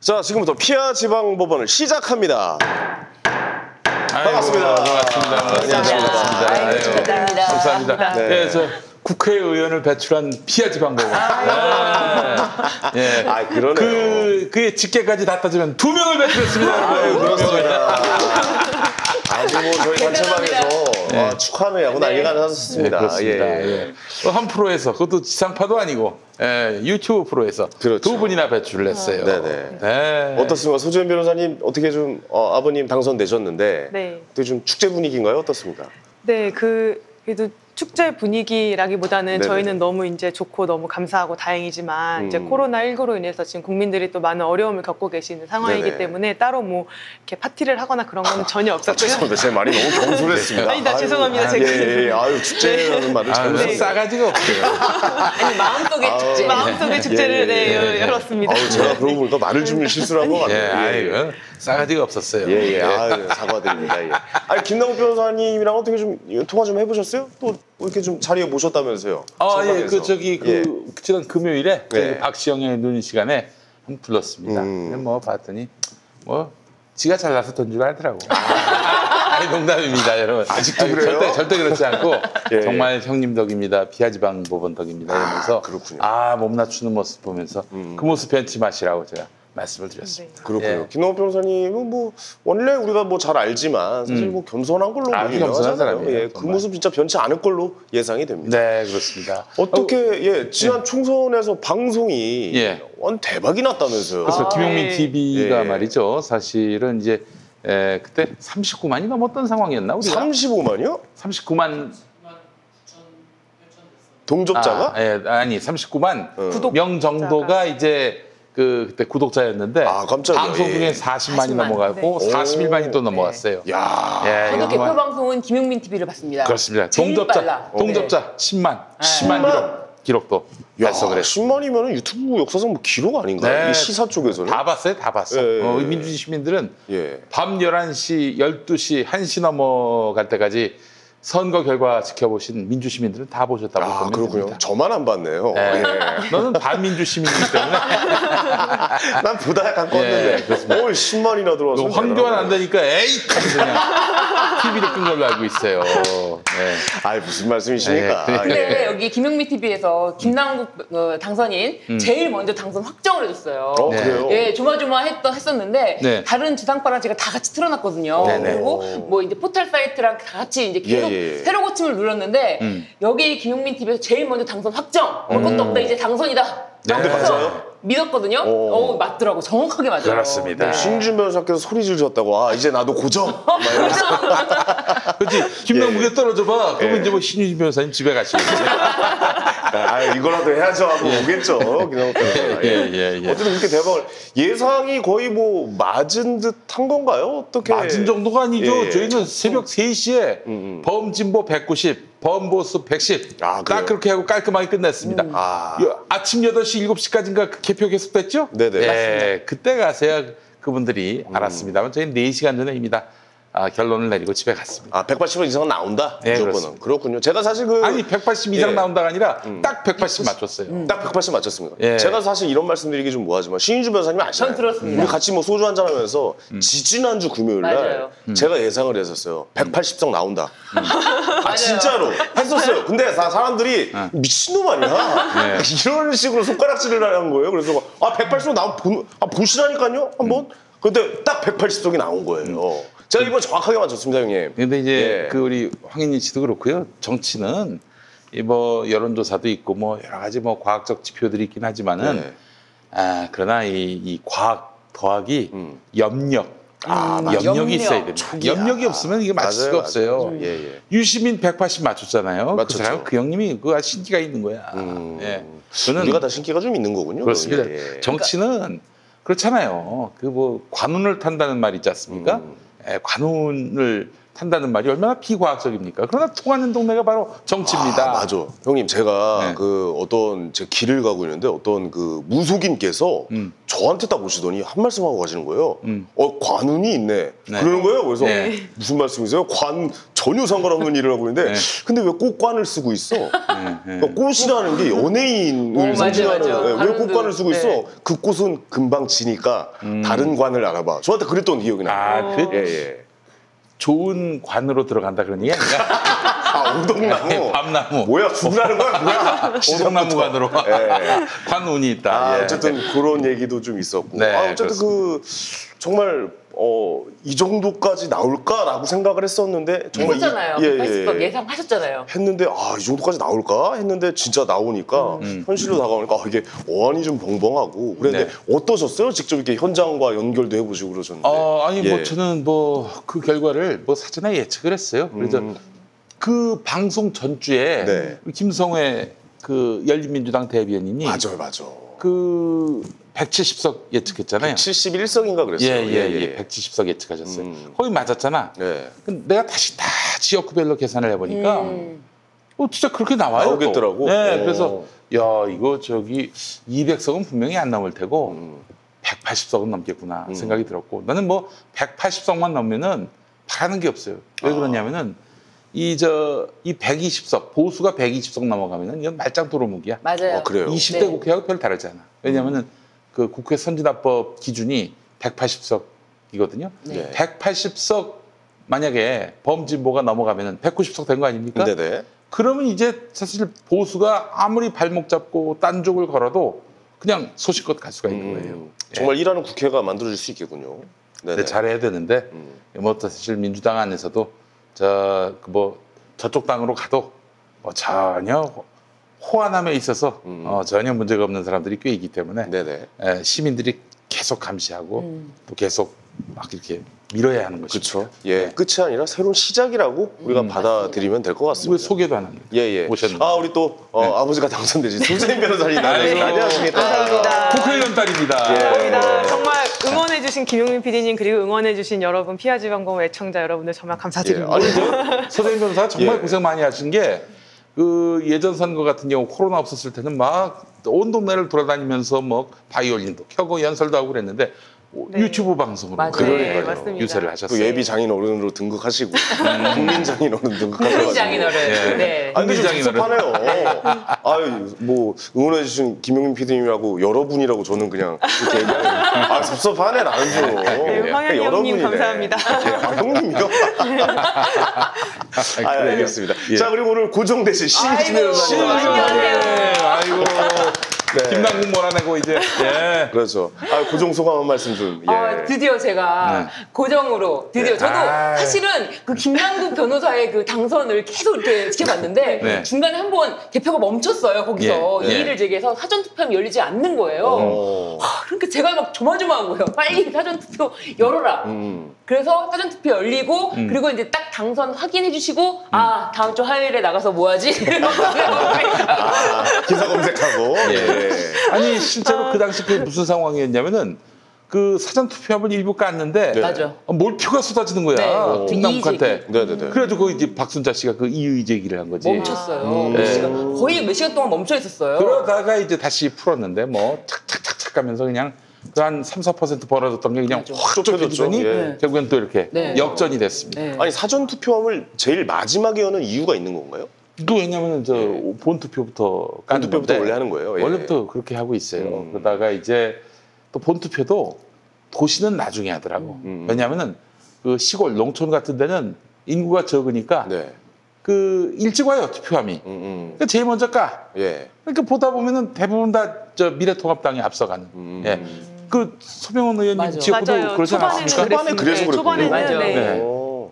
자, 지금부터 피아 지방법원을 시작합니다. 반갑습니다. 반갑습니다. 안녕하십니까. 감사합니다. 네. 네, 저 국회의원을 배출한 피아 지방법원. 네. 아, 그러네요. 그의 직계까지 다 따지면 2명을 배출했습니다. 아유, 그렇습니다. 아주 뭐 저희 단체방에서 축하하는 야구 난리가 났었습니다. 네, 그렇습니다. 예. 한 프로에서 그것도 지상파도 아니고 유튜브 프로에서 그렇죠. 2분이나 배출을 했어요. 네네. 네. 어떻습니까? 소지현 변호사님 어떻게 좀 아버님 당선되셨는데 네. 어떻게 좀 축제 분위기인가요? 어떻습니까? 네, 그래도 축제 분위기라기보다는 네네. 저희는 너무 이제 좋고 너무 감사하고 다행이지만 이제 코로나19로 인해서 지금 국민들이 또 많은 어려움을 겪고 계시는 상황이기 네네. 때문에 따로 뭐 이렇게 파티를 하거나 그런 거는 전혀 없었고요. 죄송합니다. 제 말이 너무 경솔했습니다. 아니, 나 죄송합니다. 제가. 예. 아유, 축제라는 말을 잘못했어요. 싸가지가 없어요. 아니 마음속의 축제. 마음속의 축제를 열었습니다. 아유, 제가 그러고 보니까 말을 좀 실수를 한 것 같아요. 아이고, 싸가지가 없었어요. 예. 아유, 사과드립니다. 예. 아니, 김남욱 변호사님이랑 어떻게 좀 통화 좀 해보셨어요? 또 이렇게 좀 자리에 모셨다면서요? 예, 지난 금요일에 네. 박시영의 눈 시간에 한번 불렀습니다. 근데 뭐 봤더니 뭐 지가 잘나서 돈 주고 하더라고. 아니, 농담입니다, 여러분. 아직도 그래요? 절대 그렇지 않고 예. 정말 형님 덕입니다. 피아지방 법원 덕입니다. 이러면서 그렇군요. 몸 낮추는 모습 보면서 그 모습 벤치 마시라고 제가 말씀을 드렸습니다. 그렇군요. 예. 김남욱 변호사님은 뭐 원래 우리가 뭐 잘 알지만 사실 뭐 겸손한 걸로 아주 보이면 겸손한 하잖아요. 사람이에요, 예, 그 정말. 모습 진짜 변치 않을 걸로 예상이 됩니다. 네, 그렇습니다. 어떻게 지난 총선에서 방송이 예. 대박이 났다면서요? 그래서 김용민 네. TV가 예. 말이죠. 사실은 이제 그때 39만이 넘었던 상황이었나 우리가? 35만이요? 39만 동접자가? 아니 39만 구독자가. 명 정도가 이제 그때 구독자였는데 아, 깜짝이야. 방송 중에 예. 40만이 40만. 넘어가고 네. 41만이 또 넘어갔어요. 야. 예, 저도 이거 개표 정말 방송은 김용민 TV를 봤습니다. 그렇습니다. 제일 동접자 빨라. 동접자 10만 10만 기록도 야, 달성을 했어요. 10만이면 유튜브 역사상 뭐 기록 아닌가요? 네. 이 시사 쪽에서는? 다 봤어요, 다 봤어. 예. 민주주의 시민들은 예. 밤 11시, 12시, 1시 넘어갈 때까지 선거 결과 지켜보신 민주 시민들은 다 보셨다고 아, 보면 그렇군요. 됩니다. 저만 안 봤네요. 네. 예. 너는 반민주 시민이기 때문에 난 보다 약간 껐는데. 그렇습니다. 10만이나 들어와서. 황교안 안 되니까 에이 하면서 그냥 TV를 끈 걸로 알고 있어요. 네. 아이, 무슨 말씀이십니까? 네. 근데 예. 여기 김용민 TV에서 김남국 당선인 제일 먼저 당선 확정을 해줬어요. 네. 그래요? 예, 조마조마했었는데 네. 다른 지상파랑 제가 다 같이 틀어놨거든요. 네네. 그리고 뭐 이제 포털 사이트랑 다 같이 이제 계속 예. 새로 고침을 눌렀는데 여기 김용민 TV에서 제일 먼저 당선 확정. 것도 없다 이제 당선이다. 네. 근데 맞아요? 믿었거든요. 맞더라고. 정확하게 맞아요. 그렇습니다. 신준 변호사께서 소리 지르셨다고. 아, 이제 나도 고정. 막 이러면서. 그렇지. 김남국에 예. 떨어져봐. 그러면 이제 뭐 신유진 변호사님 집에 가시면 아, 이거라도 해야죠 하고 오겠죠. 김남욱 변호사. 예. 어쨌든 그렇게 대박을. 예상이 거의 뭐 맞은 듯 한 건가요? 어떻게? 맞은 정도가 아니죠. 예. 저희는 새벽 3시에 범진보 190, 범보수 110. 아, 그래요? 딱 그렇게 하고 깔끔하게 끝냈습니다. 아침 8시, 7시까지인가 그 개표 계속됐죠? 네네. 예, 그때 가서야 그분들이 알았습니다만 저희는 4시간 전에 이미 다 결론을 내리고 집에 갔습니다. 180원 이상은 나온다? 네, 무조건은. 그렇습니다. 그렇군요. 제가 사실 아니 180 이상 예. 나온다가 아니라 딱 180 맞췄어요. 딱 180 맞췄습니다. 예. 제가 사실 이런 말씀드리기 좀 뭐하지만 신인주 변호사님 아시잖아요. 전 들었습니다. 우리 같이 뭐 소주 한잔 하면서 지지난주 금요일 날 맞아요. 제가 예상을 했었어요. 180석 나온다. 맞아요. 진짜로 했었어요. 근데 사람들이 미친놈 아니야? 네. 이런 식으로 손가락질을 하는 거예요. 그래서 180석 나오면 보시라니까요 한번. 근데 딱 180석이 나온 거예요. 제가 이번 정확하게 맞췄습니다, 형님. 근데 이제 예. 그 우리 황인희 씨도 그렇고요. 정치는 이 뭐 여론조사도 있고 뭐 여러 가지 뭐 과학적 지표들이 있긴 하지만은 네. 그러나 이 과학 더하기 염력. 염력이 염력. 있어야 됩니다. 염력이 없으면 이게 맞을 수가 없어요. 예. 유시민 180 맞췄잖아요. 맞췄죠. 그 사람 그 형님이 그 신기가 있는 거야. 예. 저는 우리가 다 신기가 좀 있는 거군요. 그렇습니다. 예. 정치는 그렇잖아요. 그 뭐 관운을 탄다는 말 있지 않습니까? 관운을 탄다는 말이 얼마나 비과학적입니까? 그러나 통하는 동네가 바로 정치입니다. 아, 맞아. 형님, 제가 네. 그 어떤 제 길을 가고 있는데 어떤 그 무속인께서 저한테 딱 오시더니 한 말씀 하고 가시는 거예요. 관운이 있네. 네. 그러는 거예요. 그래서 네. 무슨 말씀이세요? 전혀 상관없는 일을 하고 있는데 네. 근데 왜 꽃관을 쓰고 있어? 네. 그러니까 꽃이라는 게 연예인을 맞아, 상징하는 맞아. 왜 관운도, 꽃관을 쓰고 있어? 네. 그 꽃은 금방 지니까 다른 관을 알아봐. 저한테 그랬던 기억이 나요. 아, 그 예, 예. 좋은 관으로 들어간다 그런 얘기 아닌가? 아, 엉덩나무. 밤나무. 뭐야, 죽으라는 거야, 뭐야? 시정나무 관으로 예. 관운이 있다. 아, 예. 어쨌든 그런 얘기도 좀 있었고. 네, 아, 어쨌든 그렇습니다. 정말 이 정도까지 나올까라고 생각을 했었는데 정말 했었잖아요. 예, 180석 예. 예상하셨잖아요. 했는데 이 정도까지 나올까 했는데 진짜 나오니까 현실로 다가오니까 이게 어안이 좀 벙벙하고 그랬는데 네. 어떠셨어요? 직접 이렇게 현장과 연결도 해보시고 그러셨는데. 아니 예. 뭐 저는 뭐 그 결과를 뭐 사전에 예측을 했어요. 그래서 그 방송 전주에 네. 김성회 그 열린민주당 대변인이 맞아. 그 170석 예측했잖아요. 71석인가 그랬어요. 예. 170석 예측하셨어요. 거기 맞았잖아. 네. 근데 내가 다시 다 지역구별로 계산을 해보니까 진짜 그렇게 나와요. 나오겠더라고. 또. 네, 오. 그래서 야 이거 저기 200석은 분명히 안 넘을 테고 180석은 넘겠구나 생각이 들었고 나는 뭐 180석만 넘으면은 바라는 게 없어요. 왜 그러냐면은 이 120석 보수가 120석 넘어가면은 이건 말짱 도루묵이야. 맞아요. 그래요. 20대 네. 국회하고 별 다르잖아. 왜냐면은 그 국회 선진화법 기준이 180석이거든요. 네. 180석 만약에 범진보가 넘어가면은 190석 된 거 아닙니까? 네네. 그러면 이제 사실 보수가 아무리 발목 잡고 딴 쪽을 걸어도 그냥 소식껏 갈 수가 있는 거예요. 정말 일하는 국회가 만들어질 수 있겠군요. 네네. 근데 잘해야 되는데 뭐 사실 민주당 안에서도 저쪽 당으로 가도 뭐 전혀 호환함에 있어서 전혀 문제가 없는 사람들이 꽤 있기 때문에 네네. 시민들이 계속 감시하고 또 계속 막 이렇게 밀어야 하는 것이죠. 그렇죠. 예, 끝이 아니라 새로운 시작이라고 우리가 받아들이면 될 것 왜 같습니다. 소개도 안 합니다. 예. 오셨는데. 우리 또 아버지가 당선되신 소재인 변호사님 아이고. 안녕하십니까? 감사합니다. 국회의원 딸입니다. 예. 감사합니다. 정말 응원해주신 김용민 PD님 그리고 응원해주신 여러분 피아지방공 애청자 여러분들 정말 예. 감사드립니다. 아니 서대인 변호사 정말 예. 고생 많이 하신 게 그 예전 선거 같은 경우 코로나 없었을 때는 막 온 동네를 돌아다니면서 뭐 바이올린도 켜고 연설도 하고 그랬는데 네. 유튜브 방송으로 맞아요. 그러니까요. 맞습니다. 유세를 또 하셨어요. 예비 장인어른으로 등극하시고 국민 장인어른 등극하셔가지고. 국민 장인어른. 예. 네. 아니 근데 좀 국민 섭섭하네요. 아유 뭐 응원해주신 김용민 PD님이라고 여러분이라고 저는 그냥 이렇게 얘기하는. 섭섭하네 나는 좀. 네, 황현희 형님 감사합니다. 형님이요? 알겠습니다. 예. 자 그리고 오늘 고정되신 신희진 변호사님. 아이고. 네. 김남국 몰아내고 이제. 예. 그렇죠. 고정 소감 한 말씀 좀. 예. 드디어 제가 네. 고정으로 드디어 저도 사실은 그 김남국 변호사의 그 당선을 계속 이렇게 지켜봤는데 네. 중간에 한번 대표가 멈췄어요. 거기서 예. 이의를 제기해서 사전투표함이 열리지 않는 거예요. 그러니까 제가 막 조마조마한 거예요. 빨리 사전투표 열어라. 그래서 사전투표 열리고 그리고 이제 딱 당선 확인해 주시고 다음 주 화요일에 나가서 뭐 하지? 기사 검색하고. 예. 아니 실제로 그 당시 그게 무슨 상황이었냐면은 그 사전 투표함을 일부 깠는데 네. 맞아. 몰표가 쏟아지는 거야 네. 김남국한테. 네네네. 그래가지고 이제 박순자 씨가 그 이의 제기를 한 거지. 멈췄어요. 몇 시간, 거의 몇 시간 동안 멈춰 있었어요. 그러다가 이제 다시 풀었는데 뭐 착착착착 가면서 그냥 그 한 3~4% 벌어졌던 게 그냥 확 좁혀지더니 예. 결국엔 또 이렇게 네. 역전이 됐습니다. 네. 아니 사전 투표함을 제일 마지막에 여는 이유가 있는 건가요? 또 왜냐면은 저 본투표부터 까는 본투표부터 건데 원래 하는 거예요. 예. 원래부터 그렇게 하고 있어요. 그러다가 이제 또 본투표도 도시는 나중에 하더라고. 왜냐면은 그 시골 농촌 같은 데는 인구가 적으니까 네. 그 일찍 와요 투표함이. 그러니까 제일 먼저 까. 예. 그러니까 보다 보면은 대부분 다 저 미래통합당이 앞서가는. 예. 그 소병원 의원님 맞아. 지역구도 맞아요. 그러지 않았습니까? 초반에 그래서 그랬군요. 초반에는 맞아요. 네. 네.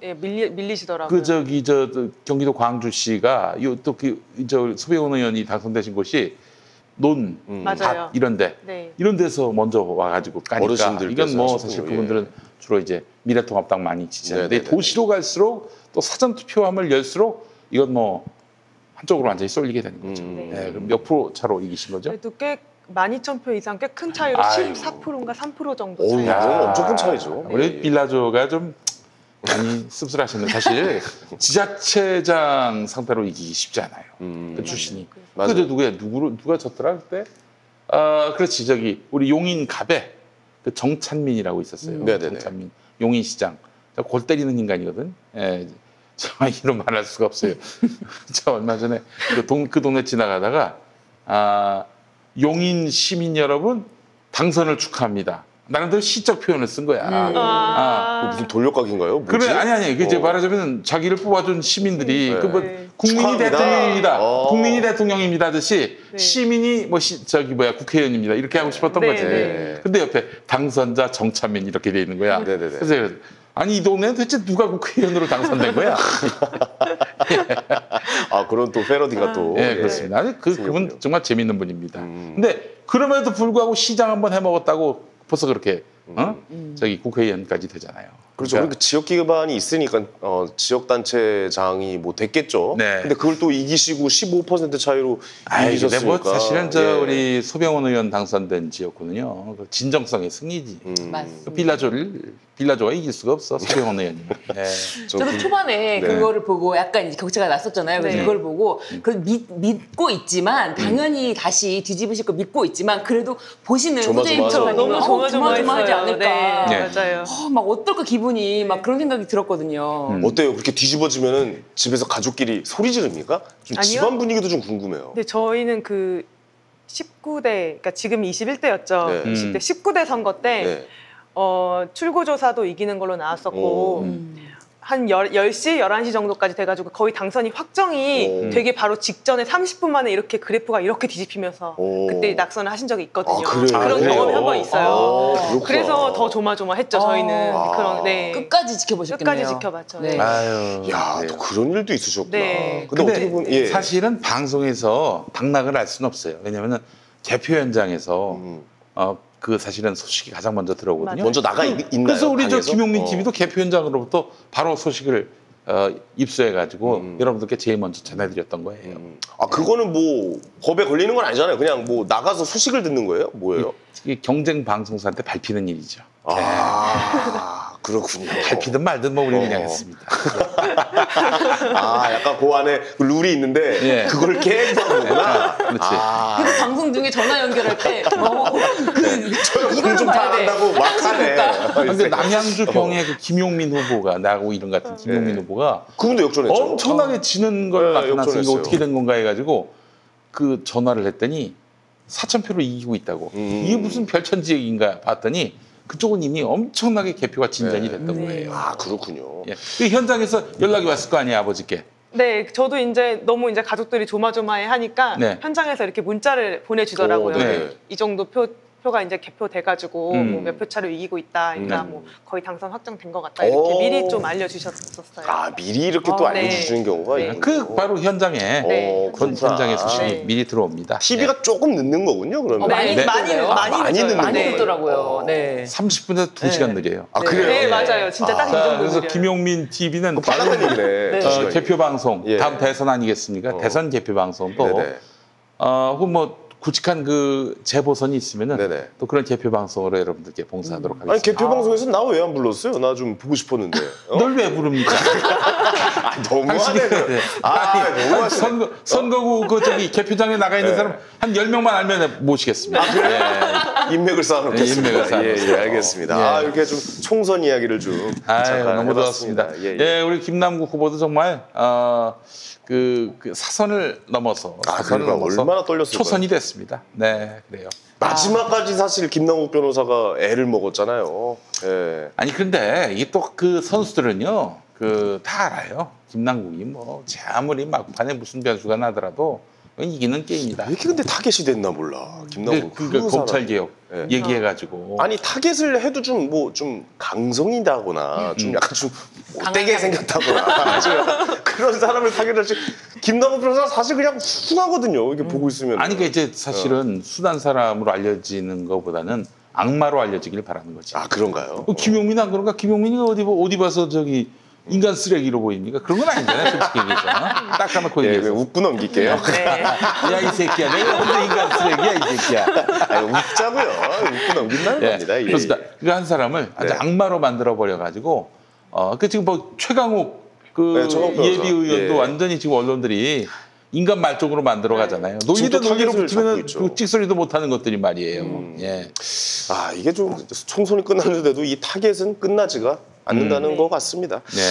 예, 밀리시더라고요. 그 저기 또 경기도 광주시가 요또저 소병원 의원이 당선되신 곳이 논, 맞아요. 밭 이런데 네. 이런 데서 먼저 와가지고 까니까 어르신들께서 이건 뭐 하셨군요. 사실 예. 그분들은 주로 이제 미래통합당 많이 지지하는데 네네네. 도시로 갈수록 또 사전 투표함을 열수록 이건 뭐 한쪽으로 완전히 쏠리게 되는 거죠. 예, 그럼 몇 프로 차로 이기신 거죠? 그래도 꽤 12,000표 이상 꽤 큰 차이로 아이고. 14%인가 3% 정도 어우, 차이. 야. 그건 엄청 큰 차이죠. 우리 예, 예. 빌라조가 좀 많이 씁쓸하셨네요. 사실 지자체장 상대로 이기기 쉽지 않아요. 그 출신이. 맞아요. 그때 누가 졌더라 그때? 그렇지 저기 우리 용인 갑에 그 정찬민이라고 있었어요. 네네네. 정찬민 용인시장. 골 때리는 인간이거든. 예, 정말 이런 말할 수가 없어요. 저 얼마 전에 그 동네 지나가다가 용인 시민 여러분 당선을 축하합니다. 나름대로 시적 표현을 쓴 거야. 무슨 돌려깎기인가요? 뭐지? 그래 아니 이게 이제 말하자면 자기를 뽑아준 시민들이 네. 그 뭐 국민이 축하합니다. 대통령입니다. 어. 국민이 대통령입니다 하듯이 네. 시민이 뭐 국회의원입니다. 이렇게 하고 싶었던 네, 거지. 네. 근데 옆에 당선자 정찬민 이렇게 돼 있는 거야. 네네네. 그래서 아니 이 동네는 대체 누가 국회의원으로 당선된 거야? 그런 또 패러디가 또. 예, 그렇습니다. 아니, 그분 생겼군요. 정말 재밌는 분입니다. 근데 그럼에도 불구하고 시장 한번 해먹었다고 벌써 그렇게 저기 국회의원까지 되잖아요. 그렇죠. 그러니까 지역 기반이 있으니까 지역 단체장이 뭐 됐겠죠. 네. 근데 그걸 또 이기시고 15% 차이로 근데 이기셨으니까. 뭐 사실은 저 예. 우리 소병원 의원 당선된 지역구는요. 그 진정성의 승리지. 맞습니다. 그 빌라조가 이길 수가 없어. 소병원 의원이. 네. 저도 초반에 네. 그거를 보고 약간 이제 격차가 났었잖아요. 그래서 네. 이걸 보고 그걸 믿고 있지만 당연히 다시 뒤집으실 거 믿고 있지만 그래도 보시는 후대인 조마조마하죠. 부처님은 너무 조마조마했어요. 조마조마하지 않을까. 네, 맞아요. 막 어떨까 기분이 막 그런 생각이 들었거든요. 어때요? 그렇게 뒤집어지면은 집에서 가족끼리 소리 지릅니까? 좀 아니요. 집안 분위기도 좀 궁금해요. 근데 저희는 그 19대, 그러니까 지금 21대였죠. 네. 20대 19대 선거 때 네. 출구조사도 이기는 걸로 나왔었고 한 10시, 11시 정도까지 돼가지고 거의 당선이 확정이 오. 되게 바로 직전에 30분 만에 이렇게 그래프가 이렇게 뒤집히면서 오. 그때 낙선을 하신 적이 있거든요. 그래요? 그런 그래요? 경험이 한 번 있어요. 그렇구나. 그래서 더 조마조마했죠. 저희는 그런 끝까지 지켜보셨겠네요. 끝까지 지켜봤죠. 네. 아유. 야, 그래요. 또 그런 일도 있으셨구나. 네. 근데 어떻게 보면 예. 사실은 방송에서 당락을 알 수는 없어요. 왜냐하면 개표 현장에서 그 사실은 소식이 가장 먼저 들어오거든요. 맞아요. 먼저 나가 있나요? 그래서 우리 저 방에서? 김용민 TV도 개표 현장으로부터 바로 소식을 입수해가지고 여러분들께 제일 먼저 전해드렸던 거예요. 그거는 뭐 법에 걸리는 건 아니잖아요. 그냥 뭐 나가서 소식을 듣는 거예요? 뭐예요? 이게 경쟁 방송사한테 밟히는 일이죠. 그렇군요. 밟히든 말든 뭐 우리는 그냥 했습니다. 약간 그 안에 룰이 있는데 예. 그걸 깨서 하는 거구나. 그렇지. 그래서 방송 중에 전화 연결할 때 이거를 공중 봐야 돼. 파악한다고 막 한시 하네. 볼까? 근데 남양주 병의 그 김용민 후보가 나하고 이름 같은 김용민 후보가 그분도 역전했죠. 엄청나게 지는 걸 네, 나타나서 이거 역전했어요. 어떻게 된 건가 해가지고 그 전화를 했더니 4,000표로 이기고 있다고. 이게 무슨 별천지인가 봤더니 그쪽은 이미 엄청나게 개표가 진전이 됐던 거예요. 그렇군요. 예. 그 현장에서 연락이 왔을 거 아니에요, 아버지께. 네, 저도 이제 너무 이제 가족들이 조마조마해 하니까 네. 현장에서 이렇게 문자를 보내주더라고요. 오, 네. 이 정도 표가 이제 개표돼가지고 뭐 몇 표 차로 이기고 있다. 그러니까 뭐 거의 당선 확정된 것 같다. 이렇게 오. 미리 좀 알려주셨었어요. 미리 이렇게 또 네. 알려주시는 경우가 네. 있군요. 그 바로 현장에 네. 그 현장의 소식이 네. 미리 들어옵니다. TV가 조금 늦는 거군요, 그러면. 많이 네. 많이 늦어요. 많이 늦어요. 늦는 많이 거예요. 늦더라고요. 네. 30분에서 2시간 느려요. 그래요? 네, 맞아요. 진짜 딱 이 자, 정도. 그래서 느려요. 김용민 TV는 빨라는 얘기네. 시간이. 개표 방송, 예. 다음 대선 아니겠습니까? 대선 개표 방송도 네네. 혹은 뭐 굵직한 그 재보선이 있으면은 네네. 또 그런 개표 방송으로 여러분들께 봉사하도록 하겠습니다. 아니 개표 방송에서 나 왜 안 불렀어요? 나 좀 보고 싶었는데. 널 왜 부릅니까? 너무하네. 너무하시네. 선거구 그 저기 개표장에 나가 있는 사람 한 10명만 알면 모시겠습니다. 인맥을 쌓아놓겠습니다. 인맥을 쌓아놓습니다. 예, 알겠습니다. 이렇게 좀 총선 이야기를 좀 잠깐 너무 해봤습니다. 좋았습니다. 예, 우리 김남국 후보도 정말 그 사선을 넘어서 사선을 그러니까 얼마나 떨렸을까요? 초선이 됐습니다. 네, 그래요. 마지막까지 사실 김남국 변호사가 애를 먹었잖아요. 예. 아니 근데 이게 또 그 선수들은요, 그 다 알아요. 김남국이 뭐 제 아무리 막판에 무슨 변수가 나더라도 이기는 게임이다. 왜 이렇게 근데 타겟이 됐나 몰라. 김남국 그러니까 검찰 개혁 예. 얘기해가지고 아니 타겟을 해도 좀 뭐 좀 강성이다거나 좀 약간 좀 못되게 강하게. 생겼다거나 좀 그런 사람을 타겟을 하지. 김남국 변호사 사실 그냥 순하거든요. 이렇게 보고 있으면. 아니 그러니까 이제 사실은 순한 사람으로 알려지는 것보다는 악마로 알려지길 바라는 거지. 그런가요? 김용민 안 그런가? 김용민이 어디 봐서 저기 인간 쓰레기로 보입니까? 그런 건 아니잖아요, 솔직히 얘기해서. 딱 까놓고 예, 얘기해서. 웃고 넘길게요. 네. 야, 이 새끼야. 내가 언제 인간 쓰레기야, 이 새끼야. 아니, 웃자고요. 웃고 넘긴다는 예, 겁니다. 예, 그렇습니다. 그 한 사람을 아주 네. 악마로 만들어버려가지고, 그 지금 뭐 최강욱 그 네, 최강욱 변호사. 예비 의원도 예. 완전히 지금 언론들이 인간 말종으로 만들어 가잖아요. 논리대 지금 또 논리로 타겟을 붙으면 잡고 있죠. 그 찍소리도 못하는 것들이 말이에요. 예. 아 이게 좀 총선이 끝났는데도 이 타겟은 끝나지가 않는다는 것 같습니다. 네.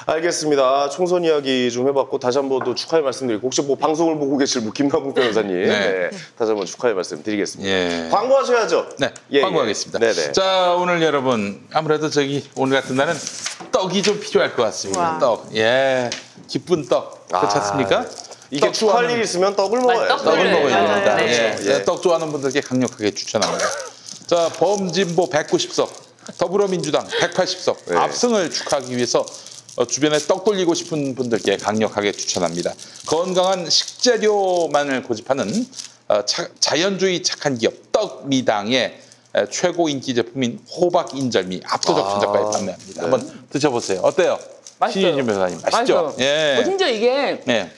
알겠습니다. 총선 이야기 좀 해봤고 다시 한번 또 축하의 말씀드리고 혹시 뭐 방송을 보고 계실 뭐 김남국 변호사님 네. 다시 한번 축하의 말씀드리겠습니다. 예. 광고하셔야죠. 네, 예, 광고하겠습니다. 예. 네네. 자, 오늘 여러분 아무래도 오늘 같은 날은 떡이 좀 필요할 것 같습니다. 와. 떡, 예, 기쁜 떡 그렇지 않습니까? 이게 떡 축하할 좋아하는- 일 있으면 떡을 먹어야죠. 떡을 떡을 먹어야 맞아요. 됩니다. 네. 예. 떡 좋아하는 분들께 강력하게 추천합니다. 자, 범진보 190석, 더불어민주당 180석 네. 압승을 축하하기 위해서 주변에 떡 돌리고 싶은 분들께 강력하게 추천합니다. 건강한 식재료만을 고집하는 자연주의 착한 기업 떡미당의 최고 인기 제품인 호박 인절미 압도적 전자가에 판매합니다. 한번 드셔보세요. 어때요? 맛있어요. 신윤진 변호사님 맛있죠? 맛있어요. 예. 심지어 이게 예.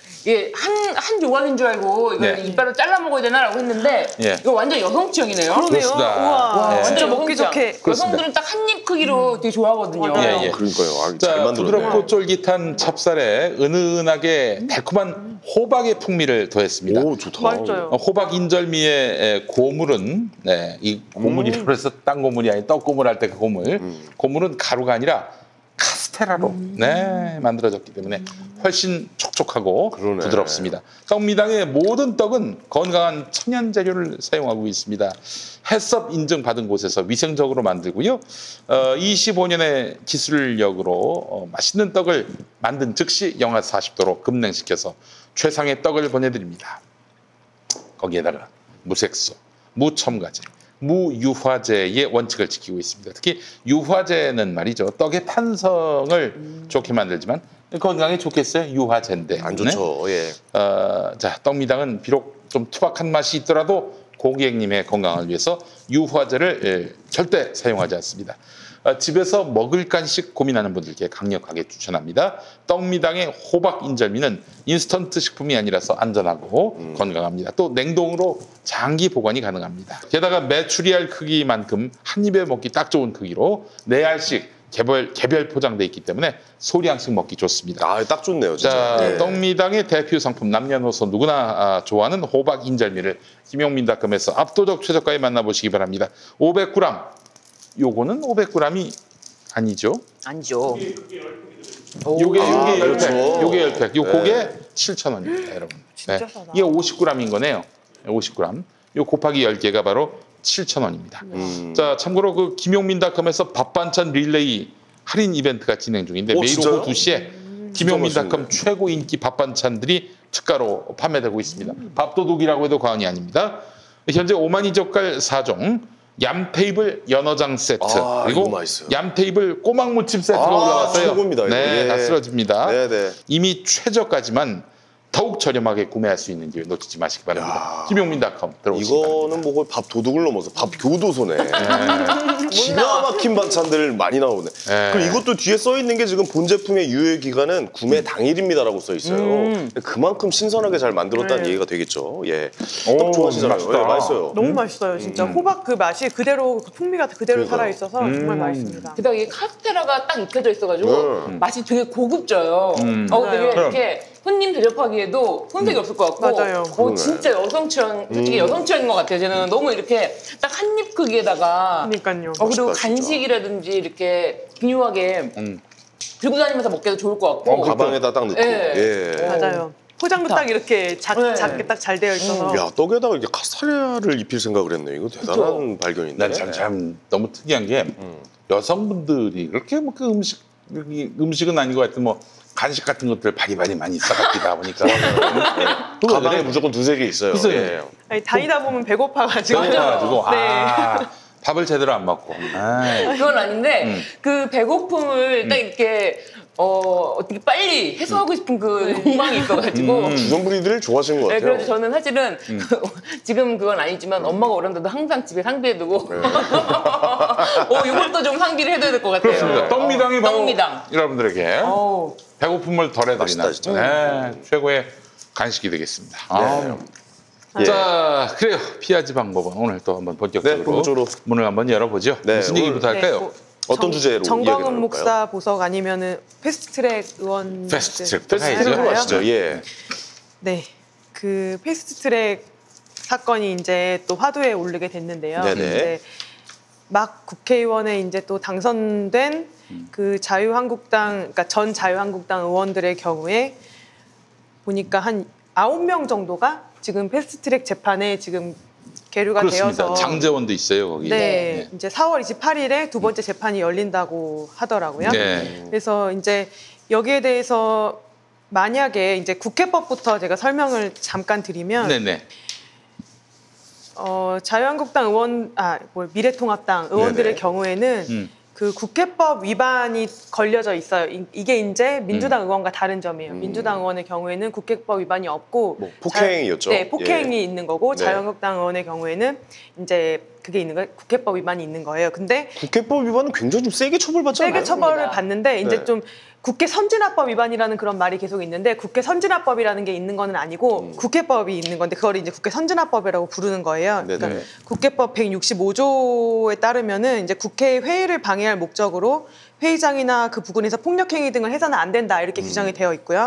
한 조각인 줄 알고 이걸 네. 이빨로 잘라 먹어야 되나라고 했는데 예. 이거 완전 여성취향이네요. 그러네요. 그렇습니다. 우와, 네. 진짜 완전 먹기 여성취향. 좋게. 여성들은 딱 한 입 크기로 되게 좋아하거든요. 맞아요. 예, 예. 그러니까요. 아, 잘 자, 만들었네. 부드럽고 쫄깃한 찹쌀에 은은하게 달콤한 호박의 풍미를 더했습니다. 오 좋다. 맛있어요. 호박 인절미의 고물은 이 고물이라고 해서 딴 고물이 아닌 떡 고물 할 때 그 고물. 고물은 가루가 아니라 카스테라로 만들어졌기 때문에 훨씬 촉촉하고 그러네. 부드럽습니다. 떡미당의 모든 떡은 건강한 천연 재료를 사용하고 있습니다. 해썹 인증받은 곳에서 위생적으로 만들고요. 25년의 기술력으로 맛있는 떡을 만든 즉시 영하 40도로 급냉시켜서 최상의 떡을 보내드립니다. 거기에다가 무색소, 무첨가제, 무유화제의 원칙을 지키고 있습니다. 특히 유화제는 말이죠. 떡의 탄성을 좋게 만들지만 건강에 좋겠어요? 유화제인데. 안 좋죠. 예. 자, 떡미당은 비록 좀 투박한 맛이 있더라도 고객님의 건강을 위해서 유화제를 절대 사용하지 않습니다. 집에서 먹을 간식 고민하는 분들께 강력하게 추천합니다. 떡미당의 호박 인절미는 인스턴트 식품이 아니라서 안전하고 건강합니다. 또 냉동으로 장기 보관이 가능합니다. 게다가 메추리알 크기만큼 한 입에 먹기 딱 좋은 크기로 4알씩 개별 포장돼 있기 때문에 소량씩 먹기 좋습니다. 아, 딱 좋네요. 진짜. 자, 예. 떡미당의 대표 상품 남녀노소 누구나 좋아하는 호박 인절미를 김용민닷컴에서 압도적 최저가에 만나보시기 바랍니다. 500g. 요거는 500g이 아니죠. 아니죠. 요게 그렇죠. 10팩. 요게 10팩. 요 네. 고게 7,000원입니다, 여러분. 진짜 싸다. 이게 50g인 거네요. 50g. 요 곱하기 10개가 바로 7,000원입니다. 자, 참고로 그 김용민닷컴에서 밥반찬 릴레이 할인 이벤트가 진행 중인데 매일 진짜요? 오후 2시에 김용민닷컴 최고 인기 밥반찬들이 특가로 판매되고 있습니다. 밥도둑이라고 해도 과언이 아닙니다. 현재 오마니 젓갈 4종, 얌테이블 연어장 세트, 아, 그리고 이거 맛있어요. 얌테이블 꼬막 무침 세트가 아, 올라왔어요. 최고입니다, 이거. 네, 예. 다 쓰러집니다. 네네. 이미 최저가지만 더욱 저렴하게 구매할 수 있는 기회 놓치지 마시기 바랍니다. 김용민닷컴 들어오시기 바랍니다. 이거는 뭐 거의 밥 도둑을 넘어서 밥 교도소네. 기가 막힌 반찬들 많이 나오네. 네. 그리고 이것도 뒤에 써 있는 게 지금 본 제품의 유효 기간은 구매 당일입니다라고 써 있어요. 그만큼 신선하게 잘 만들었다는 네. 얘기가 되겠죠. 예. 오, 떡 좋아하시잖아요. 맛있다. 예, 맛있어요. 너무 맛있어요, 진짜. 호박 그 맛이 그대로, 그 풍미가 그대로 그러니까요. 살아있어서 정말 맛있습니다. 게다가 이게 카스테라가 딱 입혀져 있어가지고 맛이 되게 고급져요. 되게 맞아요. 이렇게 손님 대접하기에도 손색이 없을 것 같고. 맞아요. 그러네. 진짜 여성취향, 솔직히 여성취향인 것 같아요. 저는 너무 이렇게 딱 한 입 크기에다가. 그러니까요. 그리고 멋있다, 진짜. 간식이라든지 이렇게 기묘하게 들고 다니면서 먹기도 좋을 것 같고. 가방에다 딱 넣고. 예. 예. 맞아요. 포장도 딱 이렇게 네. 작게 딱 잘 되어 있어서. 야, 떡에다가 이렇게 카스테라를 입힐 생각을 했네. 이거 대단한 발견인데. 난 참 너무 특이한 게 여성분들이 그렇게 뭐 그 음식은 아니고 하여튼 뭐 간식 같은 것들 바리바리 많이 싸갑니다 보니까 가방에 무조건 2-3개 있어요. 있어요. 예. 아니, 다니다 보면 배고파가지고. 가지고 네. 밥을 제대로 안 먹고 그건 아닌데 그 배고픔을 딱 이렇게 어떻게 빨리 해소하고 싶은 그 욕망이 있어가지고 주전부리들을 좋아하시는 것 네, 같아요. 그래서 저는 사실은 지금 그건 아니지만 엄마가 어른데도 항상 집에 상비해두고 이것도 좀 상비를 해둬야 될 것 같아요. 그렇습니다. 떡미당이 바로 떡미당. 여러분들에게 어우, 배고픔을 덜해드리는 맛있다, 진짜. 네, 최고의 간식이 되겠습니다. 예. 자, 그래요. 피하지 방법은 오늘 또 한번 본격적으로, 네, 본격적으로. 문을 한번 열어보죠. 네, 무슨 오늘- 얘기부터 할까요? 어떤 주제로 정광훈 이야기 목사 보석 아니면은 패스트트랙 의원 패스트트랙 패스트트랙으로 하시죠. 예. 네, 그 패스트트랙 사건이 이제 또 화두에 오르게 됐는데요. 네네. 이제 막 국회의원에 이제 또 당선된 그 자유한국당, 그러니까 전 자유한국당 의원들의 경우에 보니까 한 9명 정도가 지금 패스트트랙 재판에 지금 계류가 그렇습니다. 되어서 장재원도 있어요 거기. 네, 이제 4월 28일에 두 번째 재판이 열린다고 하더라고요. 네. 그래서 이제 여기에 대해서 만약에 이제 국회법부터 제가 설명을 잠깐 드리면 네네. 자유한국당 의원, 미래통합당 의원들의 네네. 경우에는 그 국회법 위반이 걸려져 있어요. 이게 이제 민주당 의원과 다른 점이에요. 민주당 의원의 경우에는 국회법 위반이 없고 뭐 폭행이었죠. 네, 폭행이 예. 있는 거고 네. 자유한국당 의원의 경우에는 이제 그게 있는 거예요. 국회법 위반이 있는 거예요. 근데 국회법 위반은 굉장히 좀 세게 처벌받잖아요. 세게 처벌을 맞습니다. 받는데 이제 네. 좀 국회 선진화법 위반이라는 그런 말이 계속 있는데 국회 선진화법이라는 게 있는 거는 아니고 국회법이 있는 건데 그걸 이제 국회 선진화법이라고 부르는 거예요. 네네. 그러니까 국회법 165조에 따르면은 이제 국회 회의를 방해할 목적으로 회의장이나 그 부근에서 폭력 행위 등을 해서는 안 된다 이렇게 규정이 되어 있고요.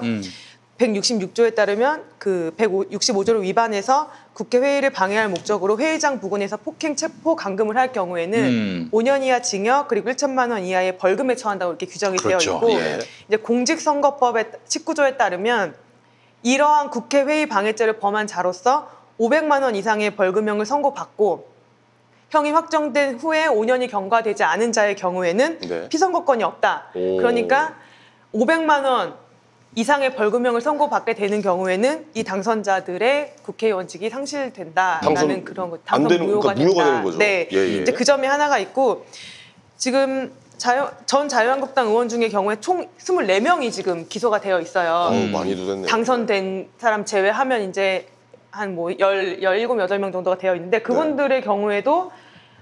166조에 따르면 그 165조를 위반해서 국회 회의를 방해할 목적으로 회의장 부근에서 폭행, 체포, 감금을 할 경우에는 5년 이하 징역 그리고 1천만 원 이하의 벌금에 처한다고 이렇게 규정이 그렇죠. 되어 있고 예. 이제 공직선거법의 19조에 따르면 이러한 국회 회의 방해죄를 범한 자로서 500만 원 이상의 벌금형을 선고받고 형이 확정된 후에 5년이 경과되지 않은 자의 경우에는 네. 피선거권이 없다. 오. 그러니까 500만 원 이상의 벌금형을 선고받게 되는 경우에는 이 당선자들의 국회의원직이 상실된다라는 당선 그런 거, 안 당선 되는, 무효가 그러니까 무효가 된다. 되는 거죠. 네, 예, 예. 이제 그 점이 하나가 있고 지금 전 자유한국당 의원 중의 경우에 총 24명이 지금 기소가 되어 있어요. 많이도 됐네요. 당선된 사람 제외하면 이제 한 뭐 17, 8명 정도가 되어 있는데 그분들의 경우에도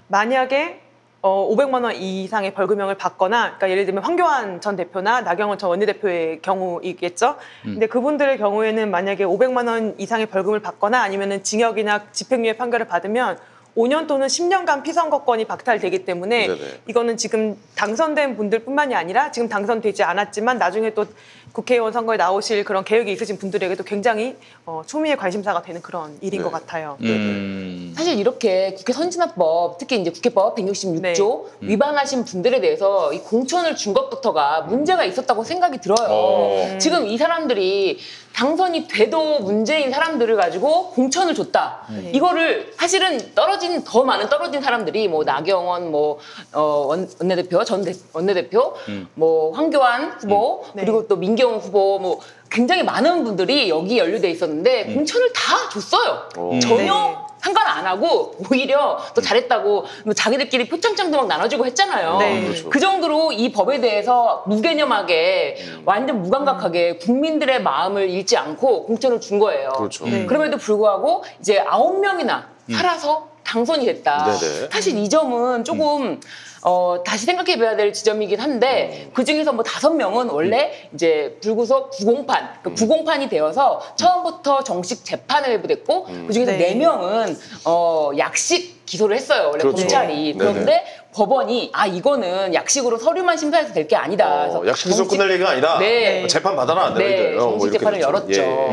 만약에 500만 원 이상의 벌금형을 받거나, 그러니까 예를 들면 황교안 전 대표나 나경원 전 원내대표의 경우이겠죠. 근데 그분들의 경우에는 만약에 500만 원 이상의 벌금을 받거나 아니면은 징역이나 집행유예 판결을 받으면 5년 또는 10년간 피선거권이 박탈되기 때문에 네네. 이거는 지금 당선된 분들뿐만이 아니라 지금 당선되지 않았지만 나중에 또 국회의원 선거에 나오실 그런 계획이 있으신 분들에게도 굉장히 초미의 관심사가 되는 그런 일인 것 같아요. 사실 이렇게 국회 선진화법, 특히 이제 국회법 166조 위반하신 분들에 대해서 이 공천을 준 것부터가 문제가 있었다고 생각이 들어요. 지금 이 사람들이 당선이 돼도 문제인 사람들을 가지고 공천을 줬다. 이거를 사실은 더 많은 떨어진 사람들이 뭐 나경원, 원내대표, 원내대표, 뭐 황교안 후보, 그리고 또 민경훈 후보, 뭐 굉장히 많은 분들이 여기 연루돼 있었는데 공천을 다 줬어요. 전혀 상관 안 하고 오히려 또 잘했다고 뭐 자기들끼리 표창장도 막 나눠주고 했잖아요. 네. 그렇죠. 그 정도로 이 법에 대해서 무개념하게 완전 무감각하게 국민들의 마음을 잃지 않고 공천을 준 거예요. 그렇죠. 네. 그럼에도 불구하고 이제 9명이나 살아서 당선이 됐다. 네네. 사실 이 점은 조금 다시 생각해 봐야 될 지점이긴 한데 그 중에서 뭐 5명은 원래 이제 불구속 구공판, 구공판이 되어서 처음부터 정식 재판에 회부됐고 그 중에서 네. 4명은 약식 기소를 했어요. 원래 그렇죠. 검찰이. 네네. 그런데 법원이 이거는 약식으로 서류만 심사해서 될 게 아니다. 그래서 약식에서 정식- 끝날 얘기가 아니다. 네. 재판 받아라. 안 네, 되는데. 정식 재판을 열었죠.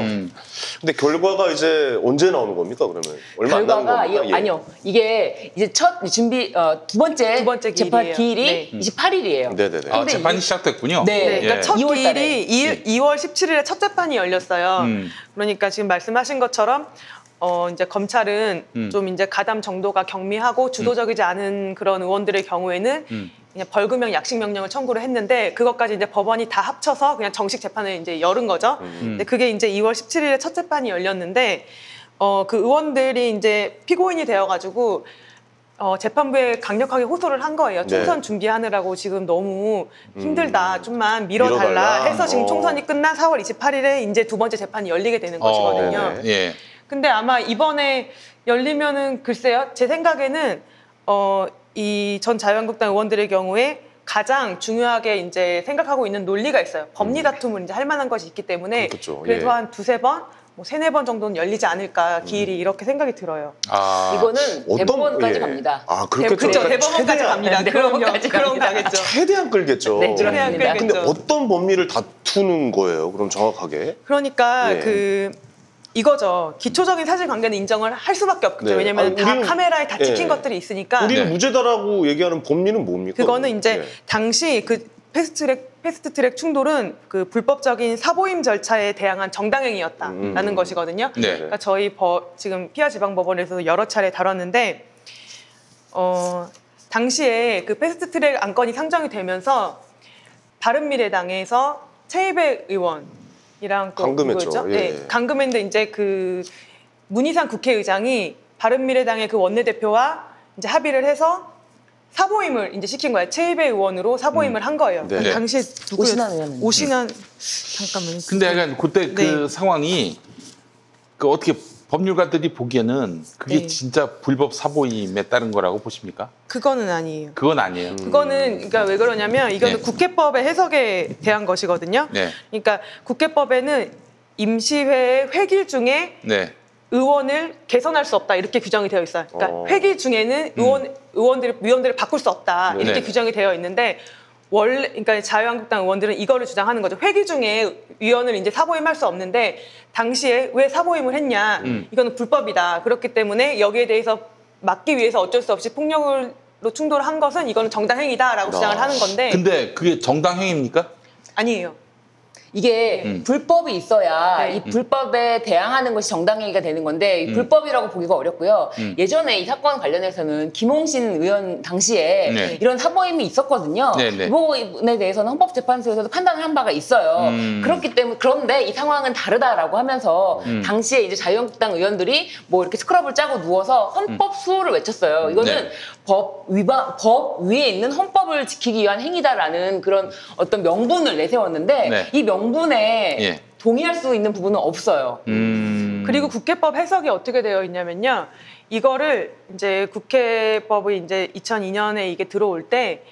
근데 결과가 이제 언제 나오는 겁니까? 그러면 얼마 안 남은 결과가 겁니까? 예. 아니요. 이게 이제 첫 준비 두 번째 기일이에요. 재판 기일이 네. 28일이에요. 네네네. 아, 재판이 시작됐군요. 네. 네, 그러니까 예. 첫 2월 달에. 기일이 2월 17일에 첫 재판이 열렸어요. 그러니까 지금 말씀하신 것처럼 이제 검찰은 좀 이제 가담 정도가 경미하고 주도적이지 않은 그런 의원들의 경우에는 그냥 벌금형 약식 명령을 청구를 했는데 그것까지 이제 법원이 다 합쳐서 그냥 정식 재판을 이제 열은 거죠. 근데 그게 이제 2월 17일에 첫 재판이 열렸는데 그 의원들이 이제 피고인이 되어가지고 재판부에 강력하게 호소를 한 거예요. 총선 준비하느라고 지금 너무 힘들다. 좀만 밀어달라 밀어달라. 해서 지금 총선이 끝난 4월 28일에 이제 두 번째 재판이 열리게 되는 것이거든요. 네네. 예. 근데 아마 이번에 열리면은 글쎄요. 제 생각에는 이 전 자유한국당 의원들의 경우에 가장 중요하게 이제 생각하고 있는 논리가 있어요. 법리 다툼을 이제 할 만한 것이 있기 때문에 그렇겠죠. 그래도 예. 한 두세 번 뭐 3-4번 정도는 열리지 않을까 기일이 이렇게 생각이 들어요. 아, 이거는 대법원까지 예. 갑니다. 아 그렇겠죠. 그렇죠. 그러니까 대법원까지 최대한- 갑니다. 대법원까지 그럼 갑니다. 가겠죠. 최대한 끌겠죠. 네, 최대한 그렇습니다. 끌겠죠. 근데 어떤 법리를 다투는 거예요? 그럼 정확하게? 그러니까 예. 이거죠. 기초적인 사실관계는 인정을 할 수밖에 없겠죠. 네. 왜냐면 다 우리는- 카메라에 다 찍힌 예. 것들이 있으니까. 우리는 네. 무죄다라고 얘기하는 법리는 뭡니까? 그거는 이제 예. 당시 그 패스트트랙 충돌은 그 불법적인 사보임 절차에 대항한 정당행위였다라는 것이거든요. 네. 그러니까 저희 지금 피아지방법원에서 여러 차례 다뤘는데 당시에 그 패스트트랙 안건이 상정이 되면서 바른미래당에서 최이배 의원이랑 또 강금했죠. 누구였죠? 예. 네, 강금했는데 이제 그 문희상 국회의장이 바른미래당의 그 원내대표와 이제 합의를 해서 사보임을 이제 시킨 거예요. 최이배 의원으로 사보임을 한 거예요. 네. 그 당시에 누구였? 오신환 의원은. 오신환 잠깐만요. 근데 약간 그때 그 네. 상황이 그 어떻게 법률가들이 보기에는 그게 네. 진짜 불법 사보임에 따른 거라고 보십니까? 그거는 아니에요. 그건 아니에요. 그거는 그러니까 왜 그러냐면 이거는 네. 국회법의 해석에 대한 것이거든요. 네. 그러니까 국회법에는 임시회의 회기 중에 네. 의원을 개선할 수 없다 이렇게 규정이 되어 있어요. 그러니까 회기 중에는 위원들을 바꿀 수 없다 이렇게 네. 규정이 되어 있는데 원래 그러니까 자유한국당 의원들은 이거를 주장하는 거죠. 회기 중에 위원을 이제 사보임할 수 없는데 당시에 왜 사보임을 했냐? 이거는 불법이다. 그렇기 때문에 여기에 대해서 막기 위해서 어쩔 수 없이 폭력으로 충돌한 것은 이거는 정당행위다라고 주장을 하는 건데 근데 그게 정당행위입니까? 아니에요. 이게 불법이 있어야 네. 이 불법에 대항하는 것이 정당행위가 되는 건데 이 불법이라고 보기가 어렵고요. 예전에 이 사건 관련해서는 김홍신 의원 당시에 네. 이런 사보임이 있었거든요. 네, 네. 이 부분에 대해서는 헌법재판소에서도 판단을 한 바가 있어요. 그렇기 때문에 그런데 이 상황은 다르다라고 하면서 당시에 이제 자유한국당 의원들이 뭐 이렇게 스크럽을 짜고 누워서 헌법 수호를 외쳤어요. 이거는 네. 법 위에 있는 헌법을 지키기 위한 행위다라는 그런 어떤 명분을 내세웠는데 네. 이 명분에 예. 동의할 수 있는 부분은 없어요. 그리고 국회법 해석이 어떻게 되어 있냐면요. 이거를 이제 국회법이 이제 2002년에 이게 들어올 때